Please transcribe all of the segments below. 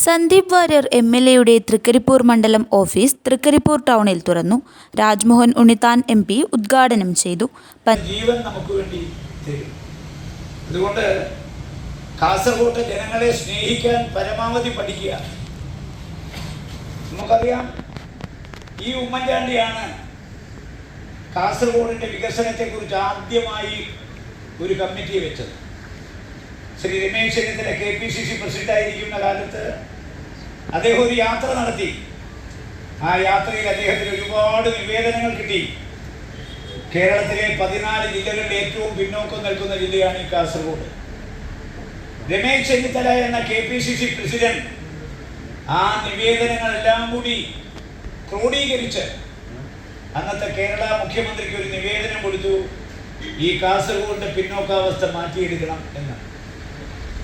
സന്ദീപ് വാര്യർ എം.എൽ.എയുടെ തൃക്കരിപ്പൂർ മണ്ഡലം ഓഫീസ് തൃക്കരിപ്പൂർ ടൗണിൽ തുറന്നു. രാജ്മോഹൻ ഉണ്ണിത്താൻ MP ഉദ്ഘാടനം ചെയ്തു. ജീവൻ നമുക്ക് വേണ്ടി തരും. അതുകൊണ്ട് കാസർഗോഡ് ജനങ്ങളെ സ്നേഹിക്കാൻ പരമാവധി പഠിക്കുക. നമുക്കറിയാം, ഈ ഉമ്മൻചാണ്ടിയാണ് കാസർഗോഡിന്റെ വികസനത്തെക്കുറിച്ച് ആദ്യമായി ഒരു കമ്മിറ്റി വെച്ചത്. ശ്രീ രമേശ് ചെന്നിത്തല KPCC പ്രസിഡന്റായിരിക്കുന്ന കാലത്ത് അദ്ദേഹം ഒരു യാത്ര നടത്തി. ആ യാത്രയിൽ അദ്ദേഹത്തിന് ഒരുപാട് നിവേദനങ്ങൾ കിട്ടി. കേരളത്തിലെ 14 ജില്ലകളിൽ ഏറ്റവും പിന്നോക്കം നിൽക്കുന്ന ജില്ലയാണ് ഈ കാസർഗോഡ്. രമേശ് ചെന്നിത്തല എന്ന KPCC പ്രസിഡന്റ് ആ നിവേദനങ്ങളെല്ലാം കൂടി ക്രോഡീകരിച്ച് അന്നത്തെ കേരള മുഖ്യമന്ത്രിക്ക് ഒരു നിവേദനം കൊടുത്തു. ഈ കാസർഗോഡിന്റെ പിന്നോക്കാവസ്ഥ മാറ്റിയെടുക്കണം എന്ന്.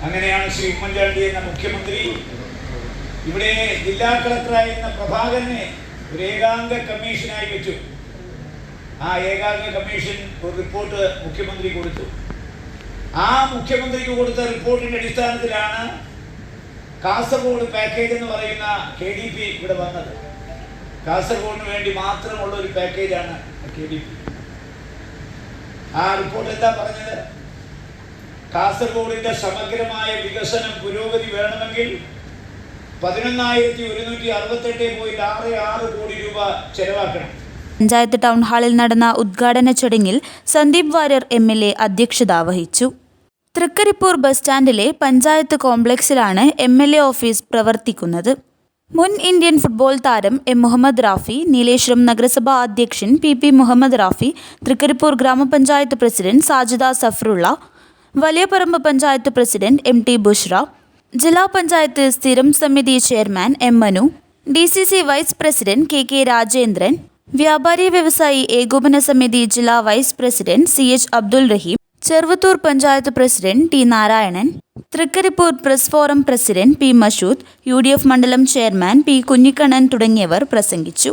അങ്ങനെയാണ് ശ്രീ ഉമ്മൻചാണ്ടി എന്ന മുഖ്യമന്ത്രി ഇവിടെ ജില്ലാ കളക്ടറായിരുന്ന പ്രഭാകരനെ ഒരു ഏകാംഗ കമ്മീഷനായി വെച്ചു. ആ ഏകാംഗ കമ്മീഷൻ ഒരു റിപ്പോർട്ട് മുഖ്യമന്ത്രി കൊടുത്തു. ആ മുഖ്യമന്ത്രിക്ക് കൊടുത്ത റിപ്പോർട്ടിന്റെ അടിസ്ഥാനത്തിലാണ് കാസർഗോഡ് പാക്കേജ് എന്ന് പറയുന്ന KDP ഇവിടെ വന്നത്. കാസർഗോഡിന് വേണ്ടി മാത്രമുള്ള ഒരു പാക്കേജാണ് KDP. ആ റിപ്പോർട്ട് എന്താ പറഞ്ഞത്? കാസർഗോഡിന്റെ സമഗ്രമായ വികസനം പുരോഗതി വേണമെങ്കിൽ 11,168.66 കോടി രൂപ ചെലവാക്കണം. പഞ്ചായത്ത് ടൗൺ ഹാളിൽ നടന്ന ഉദ്ഘാടന ചടങ്ങിൽ സന്ദീപ് വാര്യർ MLA അധ്യക്ഷത വഹിച്ചു. തൃക്കരിപ്പൂർ ബസ് സ്റ്റാൻഡിലെ പഞ്ചായത്ത് കോംപ്ലക്സിലാണ് MLA ഓഫീസ് പ്രവർത്തിക്കുന്നത്. മുൻ ഇന്ത്യൻ ഫുട്ബോൾ താരം M. മുഹമ്മദ് റാഫി, നീലേശ്വരം നഗരസഭാ അധ്യക്ഷൻ PP മുഹമ്മദ് റാഫി, തൃക്കരിപ്പൂർ ഗ്രാമപഞ്ചായത്ത് president Sajida Safarulla, Valiyaparamba panchayat president MT Bushra, ജില്ലാ പഞ്ചായത്ത് സ്ഥിരം സമിതി chairman M. Manu, DCC vice president KK Rajendran, വ്യാപാരി വ്യവസായി ഏകോപന സമിതി ജില്ലാ vice president CH Abdul Rahim, Cheruvathur panchayat president T. Narayanan, Trikaripur press forum president P. Mashood, UDF മണ്ഡലം ചെയർമാൻ P. കുഞ്ഞിക്കണ്ണൻ തുടങ്ങിയവർ പ്രസംഗിച്ചു.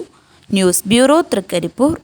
News bureau, Trikaripur.